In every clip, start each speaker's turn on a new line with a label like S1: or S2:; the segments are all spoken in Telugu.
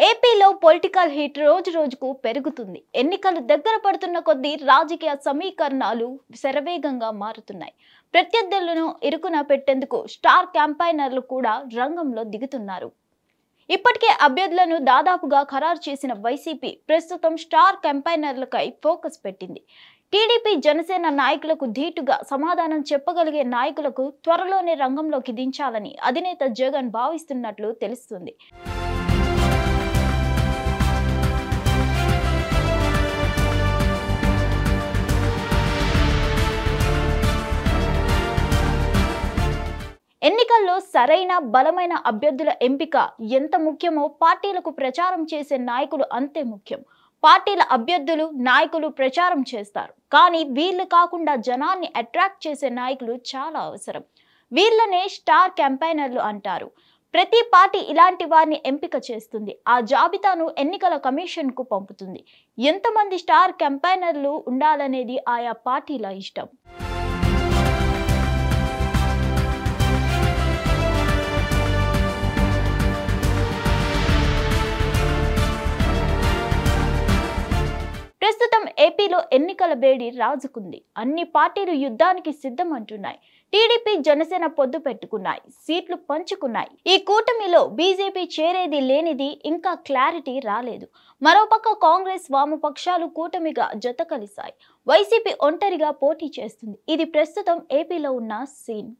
S1: ఏపీలో పొలిటికల్ హీట్ రోజు రోజుకు పెరుగుతుంది. ఎన్నికలు దగ్గర పడుతున్న కొద్దీ రాజకీయ సమీకరణాలు శరవేగంగా మారుతున్నాయి. ప్రత్యర్థులను ఇరుకున పెట్టేందుకు స్టార్ క్యాంపైనర్లు కూడా రంగంలో దిగుతున్నారు. ఇప్పటికే అభ్యర్థులను దాదాపుగా ఖరారు చేసిన వైసీపీ ప్రస్తుతం స్టార్ క్యాంపైనర్లపై ఫోకస్ పెట్టింది. టీడీపీ జనసేన నాయకులకు ధీటుగా సమాధానం చెప్పగలిగే నాయకులకు త్వరలోనే రంగంలోకి దించాలని అధినేత జగన్ భావిస్తున్నట్లు తెలుస్తుంది. ఎన్నికల్లో సరైన బలమైన అభ్యర్థుల ఎంపిక ఎంత ముఖ్యమో పార్టీలకు ప్రచారం చేసే నాయకులు అంతే ముఖ్యం. పార్టీల అభ్యర్థులు నాయకులు ప్రచారం చేస్తారు, కానీ వీళ్ళు కాకుండా జనాన్ని అట్రాక్ట్ చేసే నాయకులు చాలా అవసరం. వీళ్ళనే స్టార్ క్యాంపైనర్లు అంటారు. ప్రతి పార్టీ ఇలాంటి వారిని ఎంపిక చేస్తుంది. ఆ జాబితాను ఎన్నికల కమిషన్ కు పంపుతుంది. ఎంతమంది స్టార్ క్యాంపైనర్లు ఉండాలనేది ఆయా పార్టీల ఇష్టం. ప్రస్తుతం ఏపీలో ఎన్నికల వేడి రాజుకుంది. అన్ని పార్టీలు యుద్ధానికి సిద్ధం అంటున్నాయి. టీడీపీ జనసేన పొద్దు పెట్టుకున్నాయి, సీట్లు పంచుకున్నాయి. ఈ కూటమిలో బీజేపీ చేరేది లేనిది ఇంకా క్లారిటీ రాలేదు. మరోపక్క కాంగ్రెస్ వామపక్షాలు కూటమిగా జత కలిశాయి. వైసీపీ ఒంటరిగా పోటీ చేస్తుంది. ఇది ప్రస్తుతం ఏపీలో ఉన్న సీన్.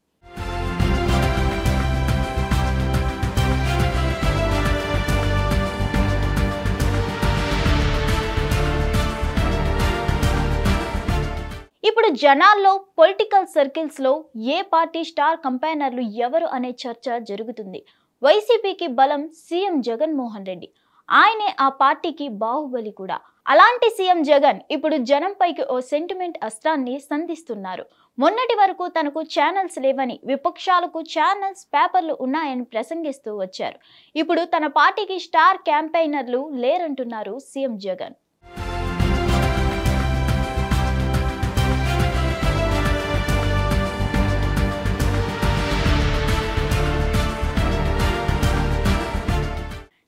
S1: ఇప్పుడు జనాల్లో పొలిటికల్ సర్కిల్స్ లో ఏ పార్టీ స్టార్ కంపైనర్లు ఎవరు అనే చర్చ జరుగుతుంది. వైసీపీకి బలం సీఎం జగన్మోహన్ రెడ్డి. ఆయనే ఆ పార్టీకి బాహుబలి కూడా. అలాంటి సీఎం జగన్ ఇప్పుడు జనంపైకి ఓ సెంటిమెంట్ అస్త్రాన్ని సంధిస్తున్నారు. మొన్నటి వరకు తనకు ఛానల్స్ లేవని, విపక్షాలకు ఛానల్స్ పేపర్లు ఉన్నాయని ప్రసంగిస్తూ వచ్చారు. ఇప్పుడు తన పార్టీకి స్టార్ క్యాంపైనర్లు లేరంటున్నారు సీఎం జగన్.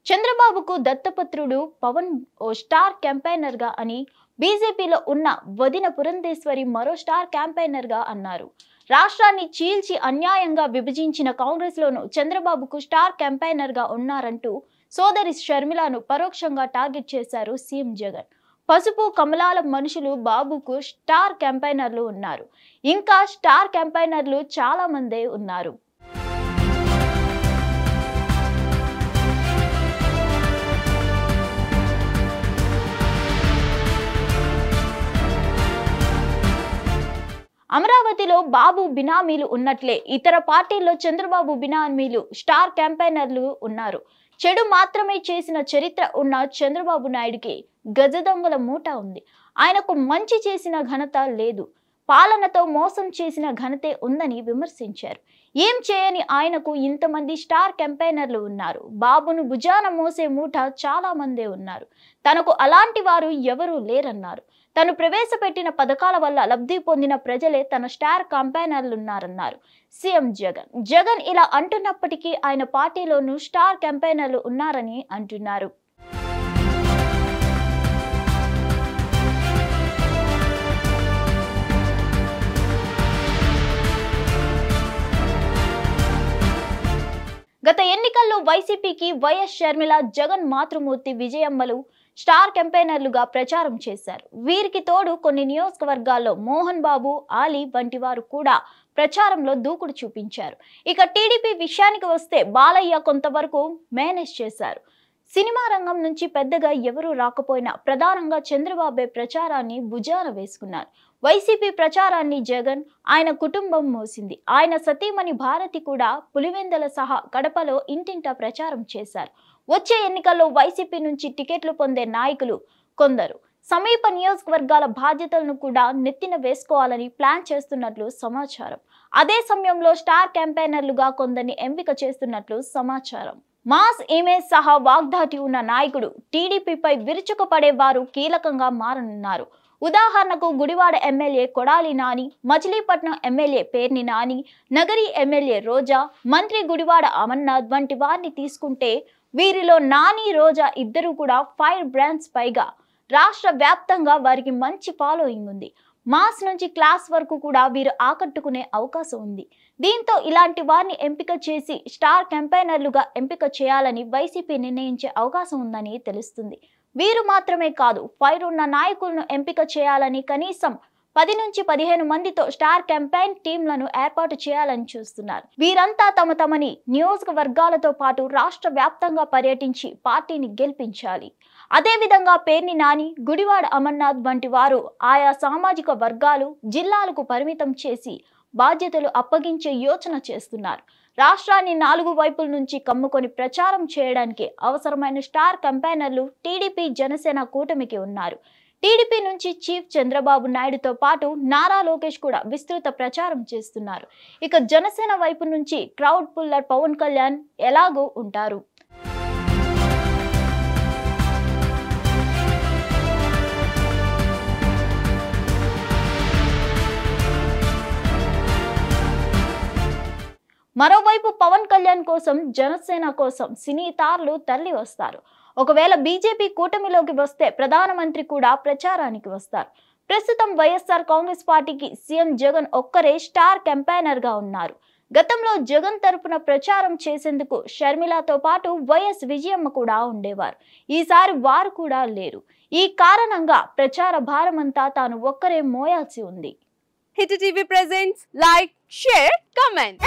S1: చంద్రబాబుకు దత్తపుత్రుడు పవన్ ఓ స్టార్ క్యాంపైనర్ గా అని, బీజేపీలో ఉన్న వదిన పురంధేశ్వరి మరో స్టార్ క్యాంపైనర్ గా అన్నారు. రాష్ట్రాన్ని చీల్చి అన్యాయంగా విభజించిన కాంగ్రెస్ లోను చంద్రబాబుకు స్టార్ క్యాంపైనర్ గా ఉన్నారంటూ సోదరి షర్మిలను పరోక్షంగా టార్గెట్ చేశారు సీఎం జగన్. పసుపు కమలాల మనుషులు బాబుకు స్టార్ క్యాంపైనర్లు ఉన్నారు. ఇంకా స్టార్ క్యాంపైనర్లు చాలా మందే ఉన్నారు. అమరావతిలో బాబు బినామీలు ఉన్నట్లే ఇతర పార్టీల్లో చంద్రబాబు బినామీలు స్టార్ క్యాంపైనర్లు ఉన్నారు. చెడు మాత్రమే చేసిన చరిత్ర ఉన్న చంద్రబాబు నాయుడికి గజదొంగల మూట ఉంది. ఆయనకు మంచి చేసిన ఘనత లేదు, పాలనతో మోసం చేసిన ఘనతే ఉందని విమర్శించారు. ఏం చేయని ఆయనకు ఇంతమంది స్టార్ క్యాంపైనర్లు ఉన్నారు. బాబును భుజాన మోసే మూట చాలా మందే ఉన్నారు. తనకు అలాంటి వారు ఎవరూ లేరన్నారు. తను ప్రవేశపెట్టిన పథకాల వల్ల లబ్ధి పొందిన ప్రజలే తన స్టార్ క్యాంపైనర్లున్నారన్నారు సీఎం జగన్. జగన్ ఇలా అంటున్నప్పటికీ ఆయన పార్టీలోనూ స్టార్ క్యాంపైనర్లు ఉన్నారని అంటున్నారు. గత ఎన్నికల్లో వైసీపీకి వైఎస్ షర్మిల, జగన్ మాతృమూర్తి విజయమ్మలు స్టార్ క్యాంపైనర్లుగా ప్రచారం చేశారు. వీరికి తోడు కొన్ని నియోజకవర్గాల్లో మోహన్ బాబు, ఆలీ వంటి వారు కూడా ప్రచారంలో దూకుడు చూపించారు. ఇక టీడీపీ విషయానికి వస్తే బాలయ్య కొంతవరకు మేనేజ్ చేశారు. సినిమా రంగం నుంచి పెద్దగా ఎవరూ రాకపోయినా ప్రధానంగా చంద్రబాబే ప్రచారాన్ని భుజాన వేసుకున్నారు. వైసీపీ ప్రచారాన్ని జగన్, ఆయన కుటుంబం మోసింది. ఆయన సతీమణి భారతి కూడా పులివెందల సహా కడపలో ఇంటింటా ప్రచారం చేశారు. వచ్చే ఎన్నికల్లో వైసీపీ నుంచి టికెట్లు పొందే నాయకులు కొందరు సమీప నియోజకవర్గాల బాధ్యతలను కూడా నెత్తిన వేసుకోవాలని ప్లాన్ చేస్తున్నట్లు సమాచారం. అదే సమయంలో స్టార్ క్యాంపైనర్లుగా కొందరిని ఎంపిక చేస్తున్నట్లు సమాచారం. మాస్ ఇమేజ్ సహా వాగ్దాటి ఉన్న నాయకుడు టీడీపీపై విరుచుకుపడే వారు కీలకంగా మారనున్నారు. ఉదాహరణకు Gudivada MLA Kodali Nani, Machilipatnam MLA Perni Nani, Nagari MLA Roja, మంత్రి గుడివాడ అమర్నాథ్ వంటి వారిని తీసుకుంటే వీరిలో నాని, రోజా ఇద్దరు కూడా 5 బ్రాండ్స్ పైగా రాష్ట్ర వ్యాప్తంగా వారికి మంచి ఫాలోయింగ్ ఉంది. మాస్ నుంచి క్లాస్ వరకు కూడా వీరు ఆకట్టుకునే అవకాశం ఉంది. దీంతో ఇలాంటి వారిని ఎంపిక చేసి స్టార్ క్యాంపెయినర్లుగా ఎంపిక చేయాలని వైసీపీ నిర్ణయించే అవకాశం ఉందని తెలుస్తుంది. వీరు మాత్రమే కాదు, ఫైర్ ఉన్న నాయకులను ఎంపిక చేయాలని కనీసం 10 నుంచి 15 మందితో స్టార్ క్యాంపెయిన్ టీంలను ఏర్పాటు చేయాలని చూస్తున్నారు. వీరంతా తమని నియోజకవర్గాలతో పాటు రాష్ట్ర వ్యాప్తంగా పర్యటించి పార్టీని గెలిపించాలి. అదేవిధంగా పేర్ని నాని, గుడివాడ అమర్నాథ్ వంటి వారు ఆయా సామాజిక వర్గాలు, జిల్లాలకు పరిమితం చేసి బాధ్యతలు అప్పగించే యోచన చేస్తున్నారు. రాష్ట్రాన్ని 4 వైపుల నుంచి కమ్ముకొని ప్రచారం చేయడానికి అవసరమైన స్టార్ క్యాంపెయినర్లు టీడీపీ, జనసేన కూటమికి ఉన్నారు. టీడీపీ నుంచి చీఫ్ చంద్రబాబు నాయుడుతో పాటు నారా లోకేష్ కూడా విస్తృత ప్రచారం చేస్తున్నారు. ఇక జనసేన వైపు నుంచి క్రౌడ్ పుల్లర్ పవన్ కళ్యాణ్ ఎలాగూ ఉంటారు. మరోవైపు పవన్ కళ్యాణ్ కోసం, జనసేన కోసం సినీ తారలు తరలి వస్తారు. ఒకవేళ బీజేపీ కూటమిలోకి వస్తే ప్రధానమంత్రి కూడా ప్రచారానికి వస్తారు. ప్రస్తుతం వైఎస్ఆర్ కాంగ్రెస్ పార్టీకి సీఎం జగన్ ఒక్కరే స్టార్ క్యాంపెయినర్ గా ఉన్నారు. గతంలో జగన్ తరపున ప్రచారం చేసేందుకు షర్మిలతో పాటు వైఎస్ విజయమ్మ కూడా ఉండేవారు. ఈసారి వారు కూడా లేరు. ఈ కారణంగా ప్రచార భారమంతా తాను ఒక్కరే మోయాల్సి ఉంది.
S2: Hit TV presents like, share, comment.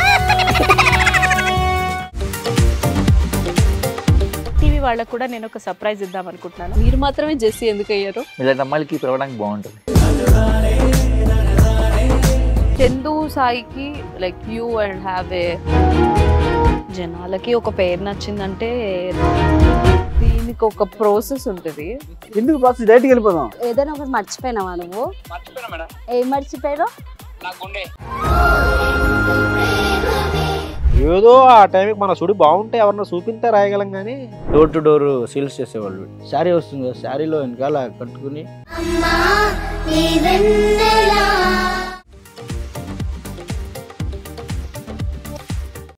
S2: TV వాళ్ళకు కూడా నేను ఒక సర్ప్రైజ్ ఇద్దాం అనుకుంటున్నాను. మీరు మాత్రమే జెస్సీ ఎందుకు అయ్యారు?
S3: ఇలాంటి అమ్మాయిలకి పిలవడానికి బాగుంటుంది.
S2: చందు సాయికి like you and have a జనాలకి ఒక పేరు నచ్చిందంటే దీనికి ఒక ప్రాసెస్ ఉంటుంది.
S4: ఎందుకు బాక్స్ డైరెక్ట్‌గా వెళ్ళిపోదాం.
S5: ఏదైనా ఒకటి మర్చిపోయినావా నువ్వు?
S6: మర్చిపోయినా మేడం.
S5: ఏం మర్చిపోయావు?
S6: నా గుండె.
S4: ఏదో ఆ టైంకి మన సుడి బాగుంటే ఎవరన్నా చూపింటే రాయగలం కానీ డోర్ టు డోర్ సేల్స్ చేసేవాళ్ళు. శారీ వస్తుంది, శారీలో వెనకాల కట్టుకుని